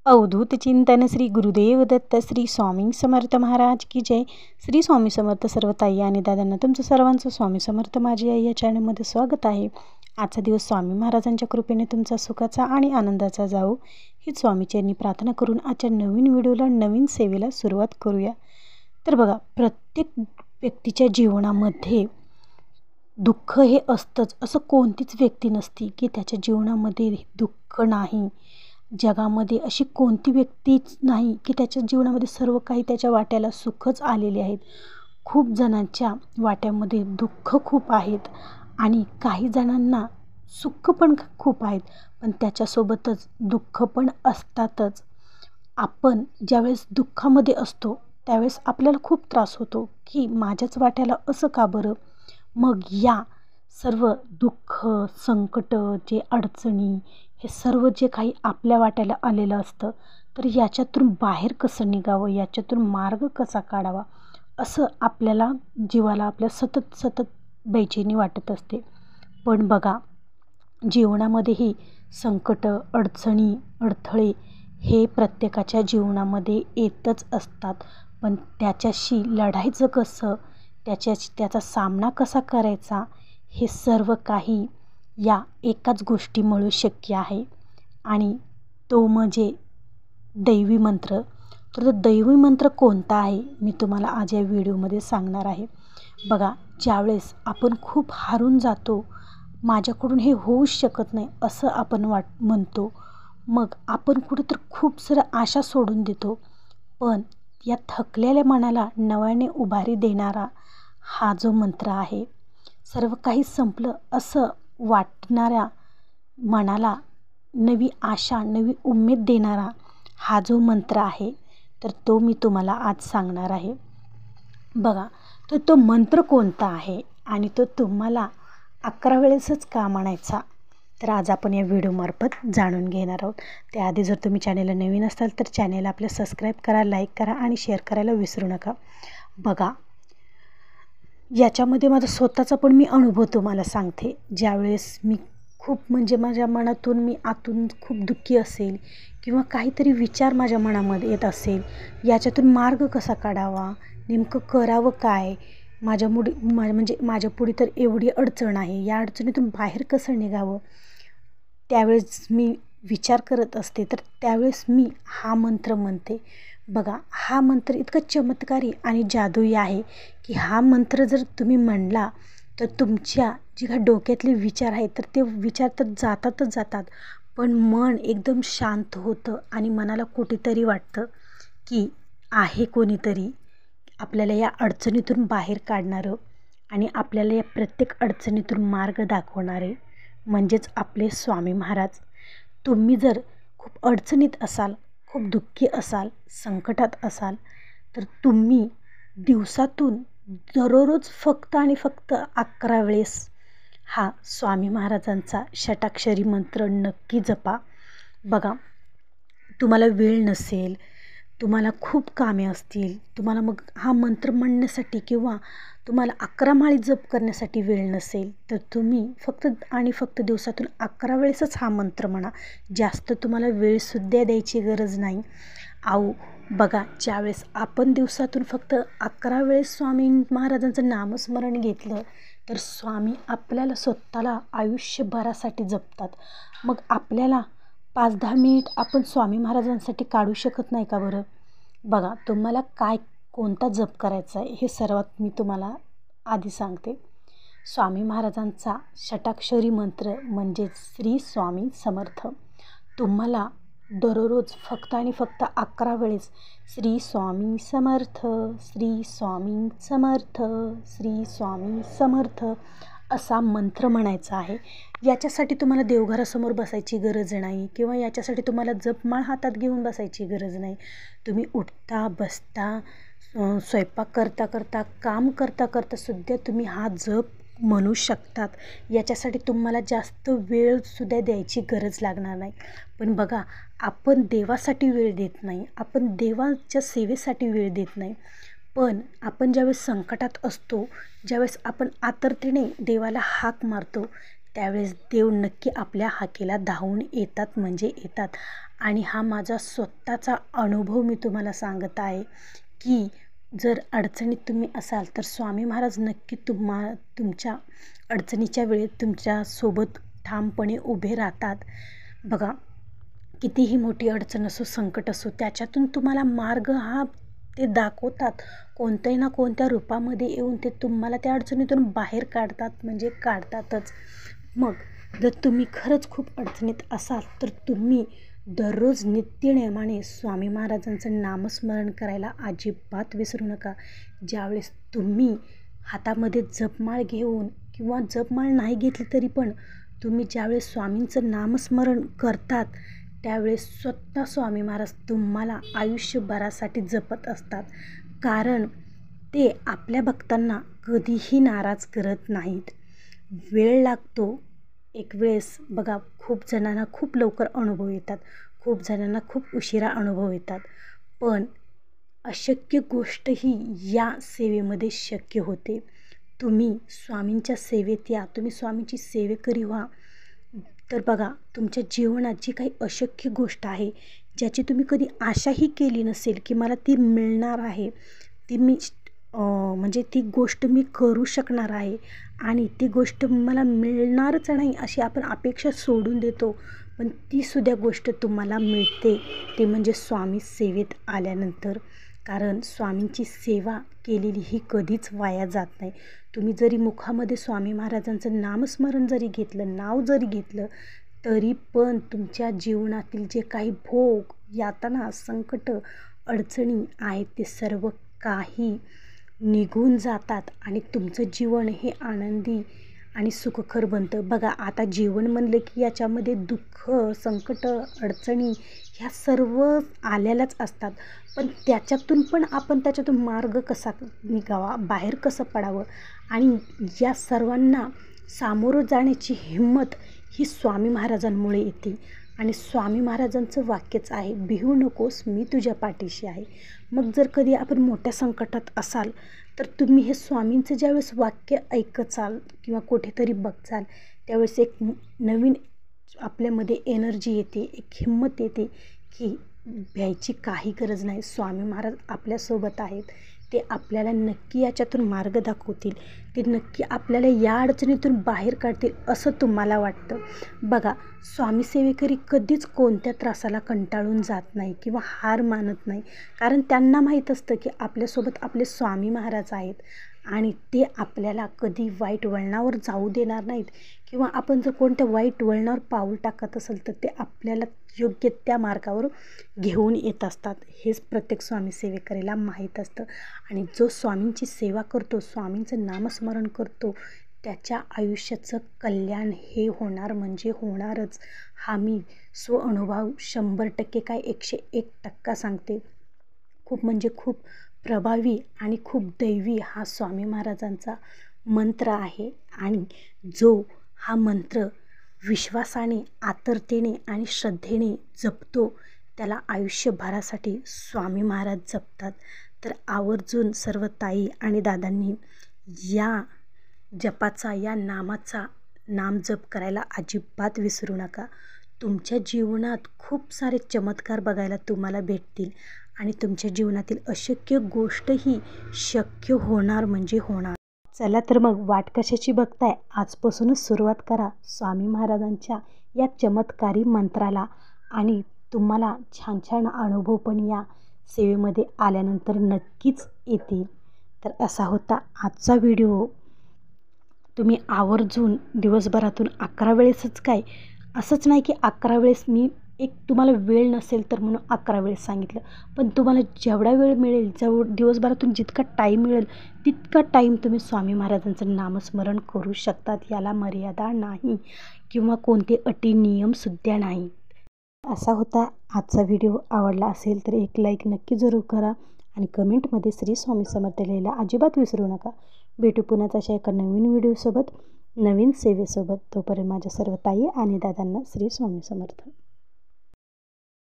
अवधूत चिंतन श्री गुरुदेव दत्त श्री स्वामी समर्थ महाराज की जय। श्री स्वामी समर्थ सर्व ताई आणि दादांना तुमचं सर्वांचं स्वामी समर्थ माझी आई या चॅनलमध्ये स्वागत आहे। आजचा दिवस स्वामी महाराजांच्या कृपेने तुमचा सुखाचा आणि आनंदाचा जावो हीच स्वामीचरणी प्रार्थना करून आजच्या नवीन व्हिडिओला नवीन सेवेला सुरुवात करूया। तर बघा, प्रत्येक व्यक्तीच्या जीवनामध्ये दुःख हे असतंच, असं कोणतीच व्यक्ती नसती की त्याच्या जीवनामध्ये दुःख नाही। जगामध्ये अशी कोणती व्यक्तीच नाही की त्याच्या जीवनामध्ये सर्व काही त्याच्या वाट्याला सुखच आलेले आहेत। खूप जणांच्या वाट्यामध्ये दुःख खूप आहेत आणि काही जणांना सुख पण खूप आहेत, पण त्याच्यासोबतच दुःख पण असतातच। आपण ज्यावेळेस दुःखामध्ये असतो त्यावेळेस आपल्याला खूप त्रास होतो की माझ्याच वाट्याला असं का बरं। मग या सर्व दुःख, संकट, जे अडचणी, हे सर्व जे काही आपल्या वाट्याला आलेलं असतं, तर याच्यातून बाहेर कसं निघावं, याच्यातून मार्ग कसा काढावा, असं आपल्याला जीवाला आपल्या सतत सतत बेचैनी वाटत असते। पण बघा, जीवनामध्येही संकट, अडचणी, अडथळे हे प्रत्येकाच्या जीवनामध्ये येतच असतात, पण त्याच्याशी लढायचं कसं, त्याचा सामना कसा करायचा, हे सर्व काही या एकाच गोष्टीमुळे शक्य आहे आणि तो म्हणजे दैवी मंत्र। तर तो दैवी मंत्र कोणता आहे मी तुम्हाला आज या व्हिडिओमध्ये सांगणार आहे। बघा, ज्यावेळेस आपण खूप हारून जातो, माझ्याकडून हे होऊच शकत नाही असं आपण म्हणतो, मग आपण कुठेतरी खूप सारं आशा सोडून देतो, पण या थकलेल्या मनाला नव्याने उभारी देणारा हा जो मंत्र आहे, सर्व काही संपलं असं वाटणाऱ्या मनाला नवी आशा, नवी उमेद देणारा हा जो मंत्र आहे, तर तो मी तुम्हाला आज सांगणार आहे। बघा, तर तो मंत्र कोणता आहे आणि तो तुम्हाला 11 वेळेसच का म्हणायचा, तर आज आपण या व्हिडिओमार्फत जाणून घेणार आहोत। त्याआधी जर तुम्ही चॅनेलला नवीन असाल तर चॅनेलला आपल्या सबस्क्राईब करा, लाईक करा आणि शेअर करायला विसरू नका। बघा, याच्यामध्ये माझा स्वतःचा पण मी अनुभव तुम्हाला सांगते। ज्यावेळेस मी खूप म्हणजे माझ्या मनातून मी आतून खूप दुःखी असेल किंवा काहीतरी विचार माझ्या मनामध्ये येत असेल, याच्यातून मार्ग कसा काढावा, नेमकं करावं काय, माझ्या पुढे तर एवढी अडचण आहे, या अडचणीतून बाहेर कसं निघावं, त्यावेळेस मी विचार करत असते, तर त्यावेळेस मी हा मंत्र म्हणते। बघा, हा मंत्र इतका चमत्कारी आणि जादुई आहे की हा मंत्र जर तुम्ही म्हणला तर तुमच्या जे काही डोक्यातले विचार आहेत तर ते विचार तर जातातच जातात, पण मन एकदम शांत होतं आणि मनाला कुठेतरी वाटतं की आहे कोणीतरी आपल्याला या अडचणीतून बाहेर काढणारं आणि आपल्याला या प्रत्येक अडचणीतून मार्ग दाखवणारे, म्हणजेच आपले स्वामी महाराज। तुम्ही जर खूप अडचणीत असाल, खूप दुःखी असाल, संकटात असाल, तर तुम्ही दिवसातून दररोज फक्त आणि फक्त 11 वेळेस हा स्वामी महाराजांचा षटाक्षरी मंत्र नक्की जपा। बघा, तुम्हाला वेळ नसेल, तुम्हाला खूप कामे असतील, तुम्हाला मग हा मंत्र म्हणण्यासाठी किंवा तुम्हाला 11 माळी जप करण्यासाठी वेळ नसेल, तर तुम्ही फक्त आणि फक्त दिवसातून 11 वेळेसच हा मंत्र म्हणा। जास्त तुम्हाला वेळसुद्धा द्यायची गरज नाही। बघा, ज्यावेळेस आपण दिवसातून फक्त 11 वेळेस स्वामी महाराजांचं नामस्मरण घेतलं तर स्वामी आपल्याला स्वतःला आयुष्यभरासाठी जपतात। मग आपल्याला 5-10 मिनिट आपण स्वामी महाराजांसाठी काढू शकत नाही का बरं। बघा, तुम्हाला कोणता जप करायचा आहे हे सर्वात मी तुम्हाला आधी सांगते। स्वामी महाराजांचा षटाक्षरी मंत्र म्हणजे श्री स्वामी समर्थ। तुम्हाला दररोज फक्त आणि फक्त 11 वेळेस श्री स्वामी समर्थ, श्री स्वामी समर्थ, श्री स्वामी समर्थ असा मंत्र म्हणायचा आहे। याच्यासाठी तुम्हाला देवघरासमोर बसायची गरज नाही किंवा याच्यासाठी तुम्हाला जपमाळ हातात घेऊन बसायची गरज नाही। तुम्ही उठता बसता, स्वयंपाक करता करता, काम करता करता सुद्धा तुम्ही हा जप म्हणू शकतात। याच्यासाठी तुम्हाला जास्त वेळसुद्धा द्यायची गरज लागणार नाही। पण बघा, आपण देवासाठी वेळ देत नाही, आपण देवाच्या सेवेसाठी वेळ देत नाही, पण आपण ज्यावेळेस संकटात असतो, ज्यावेळेस आपण आतुरतेने देवाला हाक मारतो, त्यावेळेस देव नक्की आपल्या हाकेला धावून येतात म्हणजे येतात. आणि हा माझा स्वतःचा अनुभव मी तुम्हाला सांगत आहे की जर अडचणीत तुम्ही असाल तर स्वामी महाराज नक्की तुमच्या अडचणीच्या वेळेत तुमच्यासोबत ठामपणे उभे राहतात. बघा, कितीही मोठी अडचण असो, संकट असो, त्याच्यातून तुम्हाला मार्ग हा ते दाखवतात. कोणत्याही ना कोणत्या रूपामध्ये येऊन ते तुम्हाला त्या अडचणीतून बाहेर काढतात म्हणजे काढतातच. मग जर तुम्ही खरंच खूप अडचणीत असाल तर तुम्ही दररोज नित्यनेमाने स्वामी महाराजांचं नामस्मरण करायला अजिबात विसरू नका. ज्यावेळेस तुम्ही हातामध्ये जपमाळ घेऊन किंवा जपमाळ नाही घेतली तरी पण तुम्ही ज्यावेळेस स्वामींचं नामस्मरण करतात त्यावेळेस स्वतः स्वामी महाराज तुम्हाला आयुष्यभरासाठी जपत असतात. कारण ते आपल्या भक्तांना कधीही नाराज करत नाहीत. वेळ लागतो एक वेळेस. बघा, खूप जणांना खूप लवकर अनुभव येतात, खूप जणांना खूप उशिरा अनुभव येतात. पण अशक्य गोष्टही या सेवेमध्ये शक्य होते. तुम्ही स्वामींच्या सेवेत या, तुम्ही स्वामींची सेवेकरी व्हा. तर बघा, तुमच्या जीवनात जी काही अशक्य गोष्ट आहे, ज्याची तुम्ही कधी आशाही केली नसेल की मला ती मिळणार आहे, ती मी म्हणजे ती गोष्ट मी करू शकणार आहे आणि ती गोष्ट मला मिळणारच नाही अशी आपण अपेक्षा सोडून देतो. पण तीसुद्धा गोष्ट तुम्हाला मिळते, ते म्हणजे स्वामी सेवेत आल्यानंतर. कारण स्वामींची सेवा केलेली ही कधीच वाया जात नाही. तुम्ही जरी मुखामध्ये स्वामी महाराजांचं नामस्मरण जरी घेतलं, नाव जरी घेतलं, तरी पण तुमच्या जीवनातील जे काही भोग, यातना, संकट, अडचणी आहेत ते सर्व काही निघून जातात आणि तुमचं जीवन हे आनंदी आणि सुखकर बनतं. बघा, आता जीवन म्हणलं की याच्यामध्ये दुःख, संकट, अडचणी ह्या सर्व आलेल्याच असतात. पण त्याच्यातून पण आपण त्याच्यातून मार्ग कसा निघावा, बाहेर कसं पडावं आणि या सर्वांना सामोरं जाण्याची हिंमत ही स्वामी महाराजांमुळे येते. आणि स्वामी महाराजांचं वाक्यच आहे, भिवू नकोस, मी तुझ्या पाठीशी आहे. मग जर कधी आपण मोठ्या संकटात असाल तर तुम्ही हे स्वामींचं ज्यावेळेस वाक्य ऐकचाल किंवा कुठेतरी बघचाल त्यावेळेस एक नवीन आपल्यामध्ये एनर्जी येते, एक हिंमत येते की भ्यायची काही गरज नाही. स्वामी महाराज आपल्यासोबत आहेत, ते आपल्याला नक्की याच्यातून मार्ग दाखवतील, ते नक्की आपल्याला या अडचणीतून बाहेर काढतील असं तुम्हाला वाटतं. बघा, स्वामी सेवेकरी कधीच कोणत्या त्रासाला कंटाळून जात नाही किंवा हार मानत नाही. कारण त्यांना माहीत असतं की आपल्यासोबत आपले स्वामी महाराज आहेत आणि ते आपल्याला कधी वाईट वळणावर जाऊ देणार नाहीत. किंवा आपण जर कोणत्या वाईट वळणावर पाऊल टाकत असेल तर ते आपल्याला योग्य त्या मार्गावर घेऊन येत असतात. हेच प्रत्येक स्वामी सेवेकरीला माहीत असतं. आणि जो स्वामींची सेवा करतो, स्वामींचं नामस्मरण करतो, त्याच्या आयुष्याचं कल्याण हे होणार म्हणजे होणारच. हा मी स्वअनुभव 100% काय 101% सांगते. खूप म्हणजे खूप प्रभावी आणि खूप दैवी हा स्वामी महाराजांचा मंत्र आहे. आणि जो हा मंत्र विश्वासाने, आतुरतेने आणि श्रद्धेने जपतो त्याला आयुष्यभरासाठी स्वामी महाराज जपतात. तर आवर्जून सर्व ताई आणि दादांनी या जपाचा, या नामाचा नामजप करायला अजिबात विसरू नका. तुमच्या जीवनात खूप सारे चमत्कार बघायला तुम्हाला भेटतील आणि तुमच्या जीवनातील अशक्य गोष्टही शक्य होणार म्हणजे होणार. चला तर मग वाट कशाची बघताय, आजपासूनच सुरुवात करा स्वामी महाराजांच्या या चमत्कारी मंत्राला आणि तुम्हाला छान छान अनुभव पण या सेवेमध्ये आल्यानंतर नक्कीच येतील. तर असा होता आजचा व्हिडिओ. तुम्ही आवर्जून दिवसभरातून 11 वेळेसच काय, असंच नाही की 11 वेळेस मी एक तुम्हाला वेळ नसेल तर म्हणून 11 वेळेस सांगितलं, पण तुम्हाला जेवढा वेळ मिळेल, दिवसभरातून जितका टाईम मिळेल तितका टाईम तुम्ही स्वामी महाराजांचं नामस्मरण करू शकतात. याला मर्यादा नाही किंवा कोणते अटी नियमसुद्धा नाही. असा होता आजचा व्हिडिओ. आवडला असेल तर एक लाईक नक्की जरूर करा आणि कमेंटमध्ये श्री स्वामी समर्थ लिहायला अजिबात विसरू नका. भेटू पुन्हा अशा एका नवीन व्हिडिओसोबत, नवीन सेवेसोबत. तोपर्यंत माझ्या सर्व ताई आणि दादांना श्री स्वामी समर्थ.